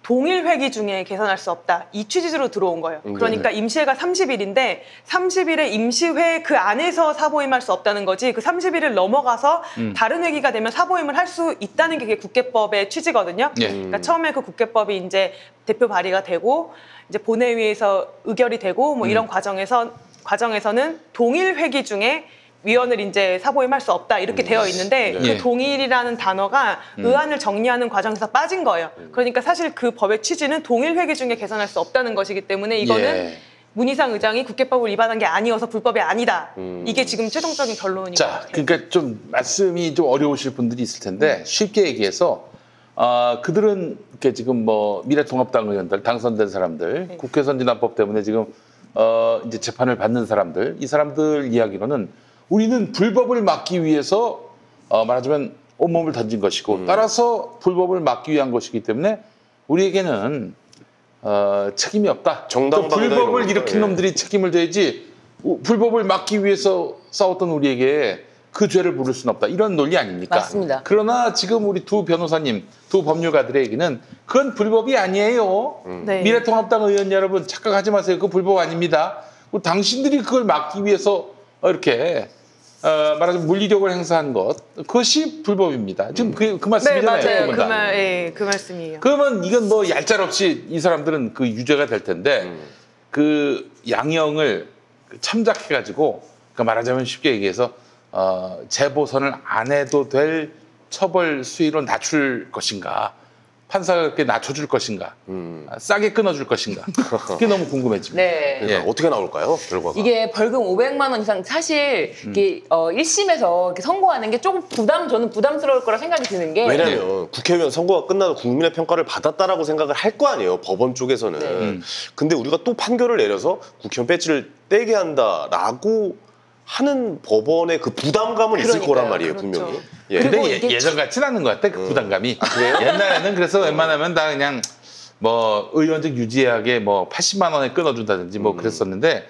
동일 회기 중에 개선할 수 없다. 이 취지로 들어온 거예요. 그러니까 임시회가 30일인데 30일에 임시회 그 안에서 사보임할 수 없다는 거지 그 30일을 넘어가서 다른 회기가 되면 사보임을 할 수 있다는 게 국회법의 취지거든요. 예. 그러니까 처음에 그 국회법이 이제 대표 발의가 되고 이제 본회의에서 의결이 되고 뭐 이런 과정에서는 동일 회기 중에 위원을 이제 사보임할 수 없다 이렇게 되어 있는데 그 예. 동일이라는 단어가 의안을 정리하는 과정에서 빠진 거예요. 그러니까 사실 그 법의 취지는 동일 회기 중에 개선할 수 없다는 것이기 때문에 이거는 예. 문희상 의장이 국회법을 위반한 게 아니어서 불법이 아니다. 이게 지금 최종적인 결론인 것 자, 같아요. 그러니까 좀 말씀이 좀 어려우실 분들이 있을 텐데 쉽게 얘기해서 그들은 이렇게 지금 뭐 미래통합당 의원들 당선된 사람들 국회선진화법 때문에 지금 이제 재판을 받는 사람들 이 사람들 이야기로는 우리는 불법을 막기 위해서 말하자면 온몸을 던진 것이고 따라서 불법을 막기 위한 것이기 때문에 우리에게는 책임이 없다. 또 정당방위다 불법을 이런 일으킨 거. 놈들이 책임을 져야지 불법을 막기 위해서 싸웠던 우리에게 그 죄를 물을 수는 없다. 이런 논리 아닙니까? 맞습니다. 그러나 지금 우리 두 변호사님, 두 법률가들의 얘기는 그건 불법이 아니에요. 네. 미래통합당 의원 여러분 착각하지 마세요. 그거 불법 아닙니다. 당신들이 그걸 막기 위해서 이렇게 말하자면 물리력을 행사한 것 그것이 불법입니다. 지금 그 네, 말씀이잖아요. 맞아요. 그 말씀이에요. 그러면 이건 뭐 얄짤없이 이 사람들은 그 유죄가 될 텐데 그 양형을 참작해가지고 그러니까 말하자면 쉽게 얘기해서 재보선을 안 해도 될 처벌 수위로 낮출 것인가 판사가 그렇게 낮춰줄 것인가 싸게 끊어줄 것인가 그게 너무 궁금해집니다. 네. 그러니까 예. 어떻게 나올까요? 결과가. 이게 벌금 500만 원 이상 사실 이게 1심에서 이렇게 선고하는 게 조금 저는 부담스러울 거라 생각이 드는 게 왜냐면 국회의원 선거가 끝나도 국민의 평가를 받았다라고 생각을 할 거 아니에요. 법원 쪽에서는. 네. 근데 우리가 또 판결을 내려서 국회의원 배지를 떼게 한다라고 하는 법원의 그 부담감은 있을 그러니까요. 거란 말이에요. 그렇죠. 분명히. 예. 그리고 근데 이게 예전 같지는 않은 것 같아 그 부담감이. 그래요? 옛날에는 그래서 웬만하면 다 그냥 뭐 의원직 유지하게 뭐 80만 원에 끊어준다든지 뭐 그랬었는데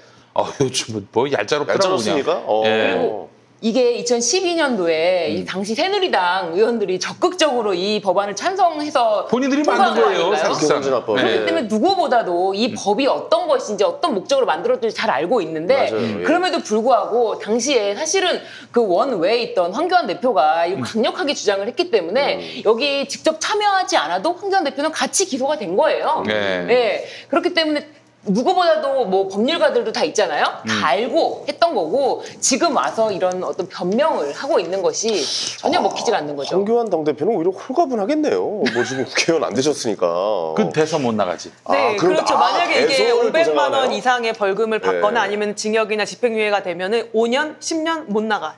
요즘은 뭐 얄짤없더라고 그냥. 얄짤없습니까? 예. 그리고 이게 2012년도에 이 당시 새누리당 의원들이 적극적으로 이 법안을 찬성해서 본인들이 통과한 만든 거예요, 아닌가요? 사실상. 경제납법. 네. 그렇기 때문에 누구보다도 이 법이 어떤 것인지 어떤 목적으로 만들어졌는지 잘 알고 있는데 맞아요. 예. 그럼에도 불구하고 당시에 사실은 그 원외에 있던 황교안 대표가 이거 강력하게 주장을 했기 때문에 여기 직접 참여하지 않아도 황교안 대표는 같이 기소가 된 거예요. 네. 네. 그렇기 때문에 누구보다도 뭐 법률가들도 다 있잖아요. 다 알고 했던 거고 지금 와서 이런 어떤 변명을 하고 있는 것이 전혀 먹히지가 않는 거죠. 황교안 당대표는 오히려 홀가분하겠네요. 뭐 지금 국회의원 안 되셨으니까. 그 돼서 못 나가지. 네, 그런데- 그렇죠. 만약에 이게 대선을 또 500만 원 생각하나요? 이상의 벌금을 받거나 네. 아니면 징역이나 집행유예가 되면은 5년, 10년 못 나가요.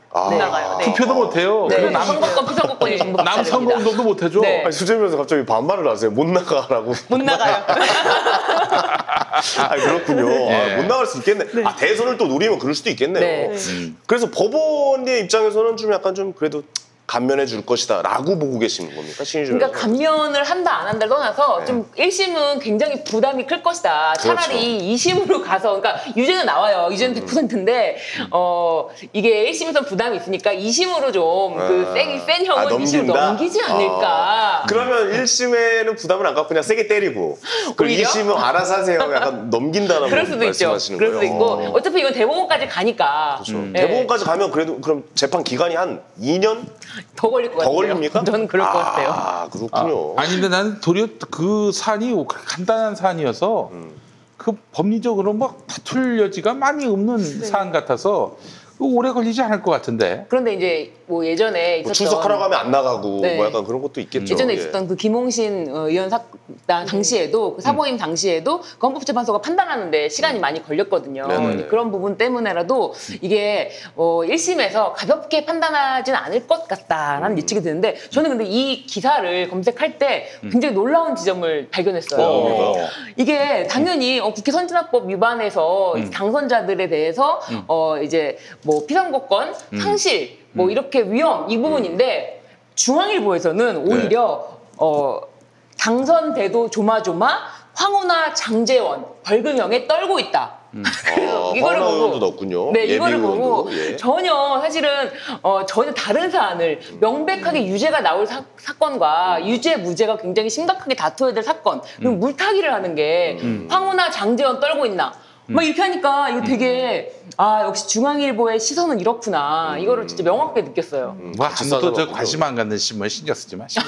네. 투표도 못 해요. 네. 그리고 선거권, 피선거권이 전부 남 선거운동도 못 해줘. 네. 아니, 수재면서 갑자기 반말을 하세요. 못 나가라고. 못 나가요. 아 그렇군요. 예. 아, 못 나갈 수 있겠네. 아 대선을 또 노리면 그럴 수도 있겠네요. 네. 그래서 법원의 입장에서는 좀 약간 좀 그래도 감면해 줄 것이다라고 보고 계시는 겁니까, 신의준? 그러니까 감면을 한다 안 한다를 떠나서 네. 좀 1심은 굉장히 부담이 클 것이다. 차라리 2심으로 가서 그러니까 유죄는 나와요. 유죄는 100%인데 이게 1심에서 부담이 있으니까 2심으로 좀 그 센 형은 2심으로 넘긴다? 넘기지 않을까. 그러면 1심에는 부담을 안 갖고 그냥 세게 때리고 그리고 오히려? 2심은 알아서 하세요. 약간 넘긴다는 그럴 수도 있죠. 말씀하시는 그럴 수도 거예요. 있고 어차피 이건 대법원까지 가니까 그렇죠. 네. 대법원까지 가면 그래도 그럼 재판 기간이 한 2년 더 걸릴 것 더 같아요. 걸립니까? 저는 그럴 것 같아요. 아 그렇군요. 아니 근데 나는 도리어 그 사안이 그렇게 간단한 사안이어서 그 법리적으로 막 다툴 여지가 많이 없는 사안 같아서 오래 걸리지 않을 것 같은데. 그런데 이제 뭐 예전에 뭐 있었던 출석하라고 하면 안 나가고 네. 뭐 약간 그런 것도 있겠죠. 예전에 예. 있었던 그 김홍신 의원 당시에도 그 사보임 당시에도 그 헌법재판소가 판단하는데 시간이 많이 걸렸거든요. 네네. 그런 부분 때문에라도 이게 1심에서 가볍게 판단하진 않을 것 같다라는 예측이 드는데 저는 근데 이 기사를 검색할 때 굉장히 놀라운 지점을 발견했어요. 이게 당연히 국회 선진화법 위반해서 당선자들에 대해서 이제 뭐 피선거권 상실 뭐 이렇게 위험 이 부분인데 중앙일보에서는 오히려 당선돼도 조마조마 황운하 장제원 벌금형에 떨고 있다. 이거를 황운하 보고 의원도 넣었군요. 네, 예비 이거를 보고 의원도, 예. 전혀 사실은 전혀 다른 사안을 명백하게 유죄가 나올 사건과 유죄 무죄가 굉장히 심각하게 다투어야 될 사건 그리고 물타기를 하는 게 황운하 장제원 떨고 있나 막 이렇게 하니까 이거 되게 역시 중앙일보의 시선은 이렇구나 이거를 진짜 명확하게 느꼈어요. 뭐 아무도 저 싸더라고요. 관심 안 갖는 신문 신경 쓰지 마시고.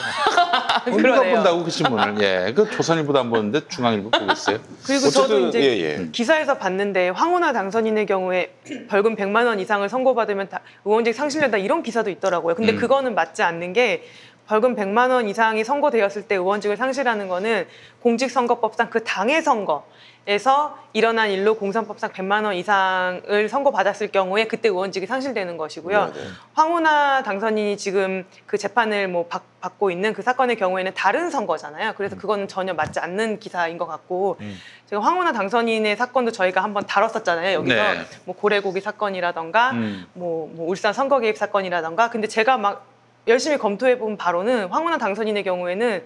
누가 그러네요. 본다고 그 신문을. 예, 그 조선일보도 안 보는데 중앙일보 보고 있어요. 그리고 저도 어쨌든, 이제 예. 기사에서 봤는데 황운하 당선인의 경우에 벌금 100만 원 이상을 선고받으면 의원직 상실된다 이런 기사도 있더라고요. 근데 그거는 맞지 않는 게 벌금 100만 원 이상이 선고되었을 때 의원직을 상실하는 거는 공직선거법상 그 당의 선거에서 일어난 일로 공선법상 100만 원 이상을 선고받았을 경우에 그때 의원직이 상실되는 것이고요. 네네. 황운하 당선인이 지금 그 재판을 뭐 받고 있는 그 사건의 경우에는 다른 선거잖아요. 그래서 그거는 전혀 맞지 않는 기사인 것 같고 지금 황운하 당선인의 사건도 저희가 한번 다뤘었잖아요. 여기서 네. 뭐 고래고기 사건이라던가 뭐 울산 선거 개입 사건이라던가 근데 제가 막 열심히 검토해 본 바로는 황운하 당선인의 경우에는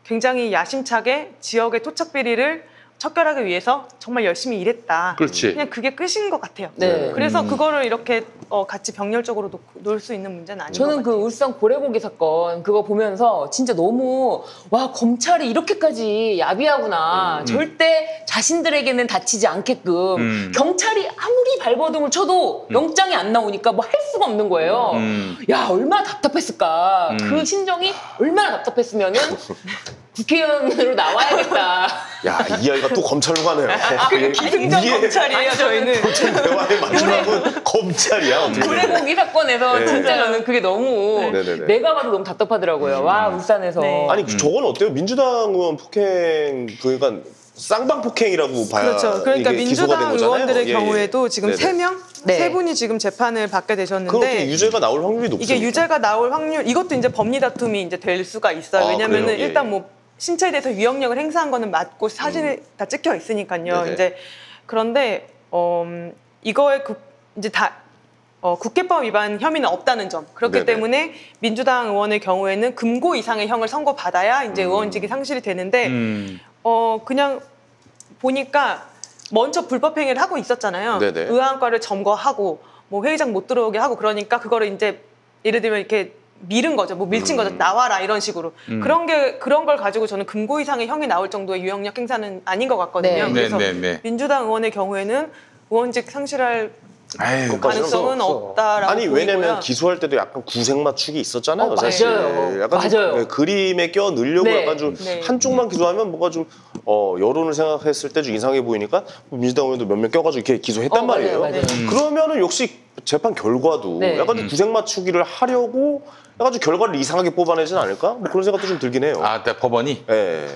굉장히 야심차게 지역의 토착 비리를 척결하기 위해서 정말 열심히 일했다. 그렇지. 그냥 그게 끝인 것 같아요. 네. 그래서 그거를 이렇게 같이 병렬적으로 놓을 수 있는 문제는 아닌 것 저는 그 같아요. 울산 고래고기 사건 그거 보면서 진짜 너무 와 검찰이 이렇게까지 야비하구나 절대 자신들에게는 다치지 않게끔 경찰이 아무리 발버둥을 쳐도 영장이 안 나오니까 뭐 할 수가 없는 거예요. 야 얼마나 답답했을까 그 심정이 얼마나 답답했으면은 국회의원으로 나와야겠다. 야, 이 아이가 또 검찰로 가네요. 기승전 검찰이에요, 저희는. 보통 대화의 마지막은 검찰이야. 어떻게 보면. 고래고기 사건에서 네. 진짜 저는 그게 너무 네네네. 내가 봐도 너무 답답하더라고요. 와 울산에서 네. 아니 저건 어때요? 민주당 의원 폭행 그러니까 쌍방 폭행이라고 봐야 그렇죠. 그러니까 이게 기소가 된 민주당 거잖아요. 의원들의 예, 예. 경우에도 지금 네네. 3명? 네. 3분이 지금 재판을 받게 그건 어떻게 되셨는데 유죄가 나올 확률이 높습니까? 이게 유죄가 나올 확률 이것도 이제 법리 다툼이 이제 될 수가 있어요. 아, 왜냐면은 그래요? 예, 일단 예. 뭐 신체에 대해서 위협력을 행사한 거는 맞고 사진이 다 찍혀 있으니까요. 네네. 이제 그런데 이거에 이제 다 국회법 위반 혐의는 없다는 점. 그렇기 네네. 때문에 민주당 의원의 경우에는 금고 이상의 형을 선고받아야 이제 의원직이 상실이 되는데 그냥 보니까 먼저 불법 행위를 하고 있었잖아요. 네네. 의안과를 점거하고 뭐 회의장 못 들어오게 하고 그러니까 그거를 이제 예를 들면 이렇게 밀은 거죠. 뭐 밀친 거죠. 나와라 이런 식으로. 그런 걸 가지고 저는 금고 이상의 형이 나올 정도의 유형력 행사는 아닌 것 같거든요. 네. 그래서 네. 민주당 의원의 경우에는 의원직 상실할 아유, 가능성은 없다라고 아니 보이고요. 왜냐면 기소할 때도 약간 구색 맞추기 있었잖아요. 사실. 맞아요. 약간 맞아요. 좀 그림에 껴 넣으려고 네. 약간 좀 네. 한쪽만 기소하면 뭐가 좀 여론을 생각했을 때 좀 이상해 보이니까 민주당 의원도 몇 명 껴가지고 이렇게 기소했단 말이에요. 맞아요. 그러면은 역시 재판 결과도 네. 약간 좀 구색 맞추기를 하려고 약간 좀 결과를 이상하게 뽑아내진 않을까? 뭐 그런 생각도 좀 들긴 해요. 아, 근데 법원이 예.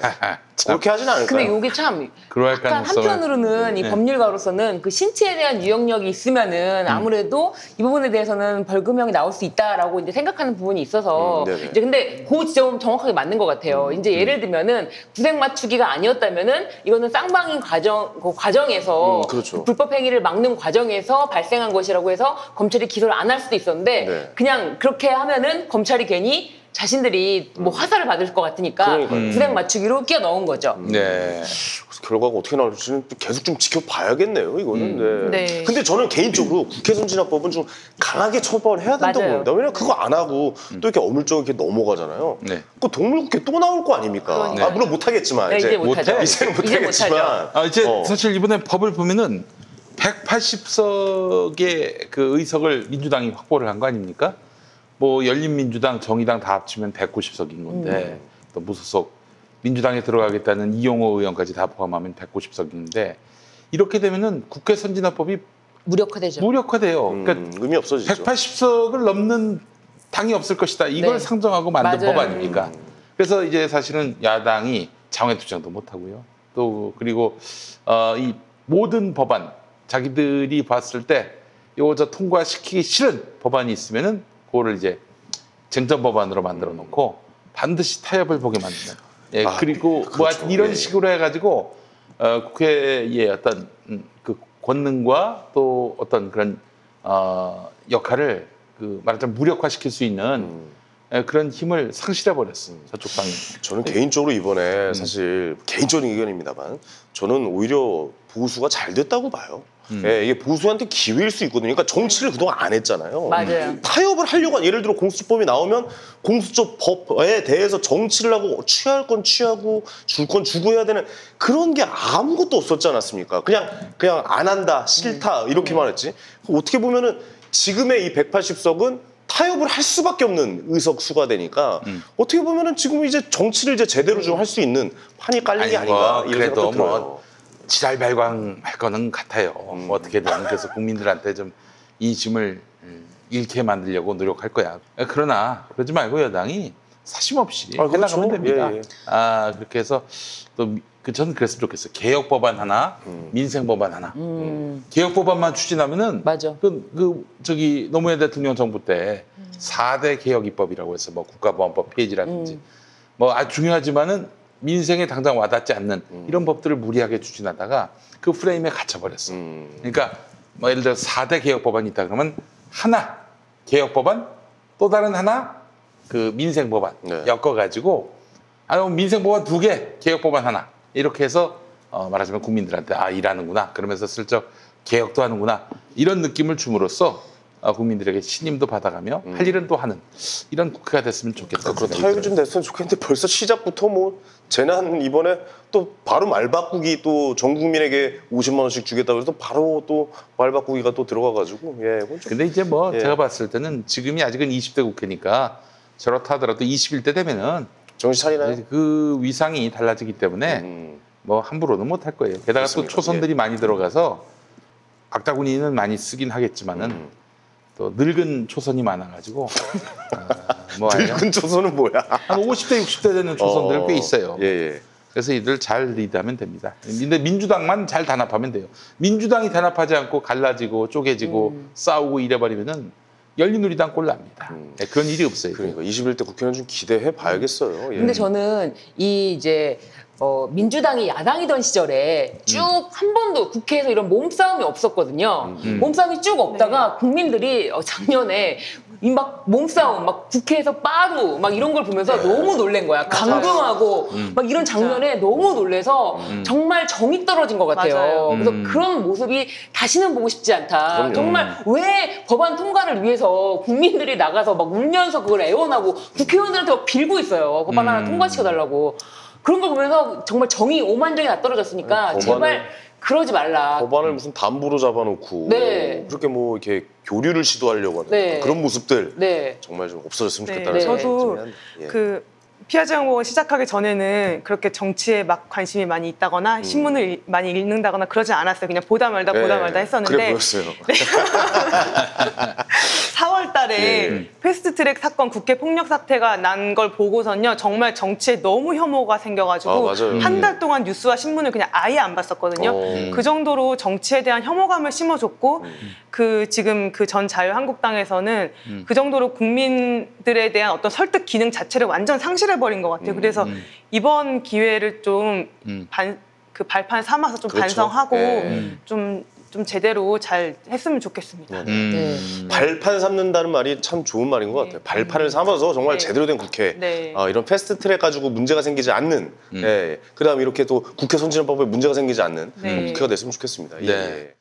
참, 그렇게 하진 않을까요? 근데 이게 참 그럴 약간 가능성은- 한편으로는 이 네. 법률가로서는 그 신체에 대한 유형력이 있으면은 아무래도 이 부분에 대해서는 벌금형이 나올 수 있다라고 이제 생각하는 부분이 있어서 네네. 이제 근데 그 지점은 정확하게 맞는 것 같아요. 이제 예를 들면은 구색 맞추기가 아니었다면은 이거는 쌍방인 그 과정에서 그렇죠. 불법 행위를 막는 과정에서 발생한 것이라고 해서 검찰이 기소를 안 할 수도 있었는데 네. 그냥 그렇게 하면은 검찰이 괜히 자신들이 뭐 화살을 받을 것 같으니까 그러니까요. 구색 맞추기로 끼워 넣은 거죠. 네. 그래서 결과가 어떻게 나올지는 계속 좀 지켜봐야겠네요, 이거는. 네. 네. 근데 저는 개인적으로 국회 선진화법은 좀 강하게 처벌해야 된다고 맞아요. 봅니다. 왜냐면 그거 안 하고 또 이렇게 어물쩍 이렇게 넘어가잖아요. 네. 그 동물국회 또 나올 거 아닙니까? 그러니까요. 아, 물론 못하겠지만. 네, 이제 못하죠. 이제는 이제 못하겠지만. 아, 이제 어. 사실 이번에 법을 보면은 180석의 그 의석을 민주당이 확보를 한 거 아닙니까? 뭐 열린민주당, 정의당 다 합치면 190석인 건데 또 무소속 민주당에 들어가겠다는 이용호 의원까지 다 포함하면 190석인데 이렇게 되면은 국회 선진화법이 무력화되죠. 무력화돼요. 그러니까 의미 없어지죠. 180석을 넘는 당이 없을 것이다. 이걸 네. 상정하고 만든 맞아요. 법 아닙니까? 그래서 이제 사실은 야당이 장외투쟁도 못 하고요. 또 그리고 이 모든 법안 자기들이 봤을 때 이거 저 통과시키기 싫은 법안이 있으면은 그거를 이제 쟁점 법안으로 만들어 놓고 반드시 타협을 보게 만드는. 예, 아, 그리고 뭐 그렇죠. 하여튼 이런 예. 식으로 해가지고 국회의 어떤 그 권능과 또 어떤 그런 역할을 그 말하자면 무력화시킬 수 있는 그런 힘을 상실해 버렸어 저쪽 당이. 저는 개인적으로 이번에 사실 개인적인 의견입니다만 저는 오히려 보수가 잘 됐다고 봐요. 예, 이게 보수한테 기회일 수 있거든요. 그러니까 정치를 그동안 안 했잖아요. 맞아요. 타협을 하려고 예를 들어 공수처법이 나오면 공수처 법에 대해서 정치를 하고 취할 건 취하고 줄 건 주고 해야 되는 그런 게 아무것도 없었지 않았습니까? 그냥 안 한다, 싫다 이렇게만 했지. 어떻게 보면은 지금의 이 180석은 타협을 할 수밖에 없는 의석 수가 되니까 어떻게 보면은 지금 이제 정치를 이제 제대로 좀 할 수 있는 판이 깔린 게 아니, 아닌가 뭐, 이런 그래도 생각도 들어요. 뭐 지랄 발광할 거는 같아요. 뭐 어떻게든 그래서 국민들한테 좀 이 짐을 잃게 만들려고 노력할 거야. 그러나 그러지 말고 여당이 사심 없이 그렇죠. 해나가면 됩니다. 예, 예. 그렇게 해서 또 저는 그랬으면 좋겠어요. 개혁 법안 하나, 민생 법안 하나. 개혁 법안만 추진하면은 맞아. 저기 노무현 대통령 정부 때 4대 개혁 입법이라고 해서 뭐 국가보안법 폐지라든지 뭐 아주 중요하지만은 민생에 당장 와닿지 않는 이런 법들을 무리하게 추진하다가 그 프레임에 갇혀버렸어. 그러니까 뭐 예를 들어 4대 개혁 법안이 있다 그러면 하나 개혁 법안 또 다른 하나 그 민생 법안 네. 엮어가지고 민생 법안 2개 개혁 법안 하나 이렇게 해서 말하자면 국민들한테 일하는구나 그러면서 슬쩍 개혁도 하는구나 이런 느낌을 줌으로써 국민들에게 신임도 받아가며 할 일은 또 하는 이런 국회가 됐으면 좋겠다. 그렇다 타협이 좀 됐으면 좋겠는데 벌써 시작부터 뭐 재난 이번에 또 바로 말 바꾸기 또 전 국민에게 50만 원씩 주겠다고 해서 바로 또 말 바꾸기가 또 들어가가지고 예. 그건 좀 근데 이제 뭐 예. 제가 봤을 때는 지금이 아직은 20대 국회니까 저렇다 하더라도 21대 되면은 정신 차리나요? 이제 그 위상이 달라지기 때문에 뭐 함부로는 못 할 거예요. 게다가 또 그렇습니다. 초선들이 많이 들어가서 악다구니는 많이 쓰긴 하겠지만은 또 늙은 초선이 많아가지고 뭐 늙은 조선은 뭐야? 한 50대 60대 되는 초선들 꽤 있어요. 예, 예. 그래서 이들 잘 리드하면 됩니다. 근데 민주당만 잘 단합하면 돼요. 민주당이 단합하지 않고 갈라지고 쪼개지고 싸우고 이래버리면은 열린우리당 꼴 납니다. 네, 그런 일이 없어요. 그러니까 21대 국회는 좀 기대해 봐야겠어요. 예. 근데 저는 이 이제 민주당이 야당이던 시절에 쭉 한 번도 국회에서 이런 몸싸움이 없었거든요. 몸싸움이 쭉 없다가 국민들이 작년에 이 막 몸싸움, 막 국회에서 빠루 막 이런 걸 보면서 너무 놀란 거야. 감금하고 막 이런 장면에 너무 놀래서 정말 정이 떨어진 것 같아요. 맞아요. 그래서 그런 모습이 다시는 보고 싶지 않다. 그럼요. 정말 왜 법안 통과를 위해서 국민들이 나가서 막 울면서 그걸 애원하고 국회의원들한테 막 빌고 있어요. 법안 하나 통과시켜달라고. 그런 걸 보면서 정말 정이 오만정이 다 떨어졌으니까 제발 그러지 말라. 법안을 무슨 담보로 잡아놓고 네. 그렇게 뭐 이렇게 교류를 시도하려고 하는 네. 그런 모습들 네. 정말 좀 없어졌으면 네. 좋겠다는 네. 생각이 저도 들긴 한데. 예. 그 피아지 항목을 시작하기 전에는 그렇게 정치에 막 관심이 많이 있다거나 신문을 많이 읽는다거나 그러지 않았어요. 그냥 보다 말다 네. 보다 말다 했었는데 그래 보였어요. 4월 달에 패스트트랙 사건 국회 폭력 사태가 난 걸 보고선요. 정말 정치에 너무 혐오가 생겨가지고 맞아요. 한 달 동안 뉴스와 신문을 그냥 아예 안 봤었거든요. 그 정도로 정치에 대한 혐오감을 심어줬고 그 지금 그 전 자유한국당에서는 그 정도로 국민들에 대한 어떤 설득 기능 자체를 완전 상실해버린 것 같아요. 그래서 이번 기회를 좀 그 발판 삼아서 좀 그렇죠. 반성하고 네. 좀 제대로 잘 했으면 좋겠습니다. 네. 발판 삼는다는 말이 참 좋은 말인 것 같아요. 발판을 삼아서 정말 네. 제대로 된 국회, 네. 이런 패스트트랙 가지고 문제가 생기지 않는, 그다음에 이렇게 또 국회 선진화법에 문제가 생기지 않는 네. 국회가 됐으면 좋겠습니다. 네. 예.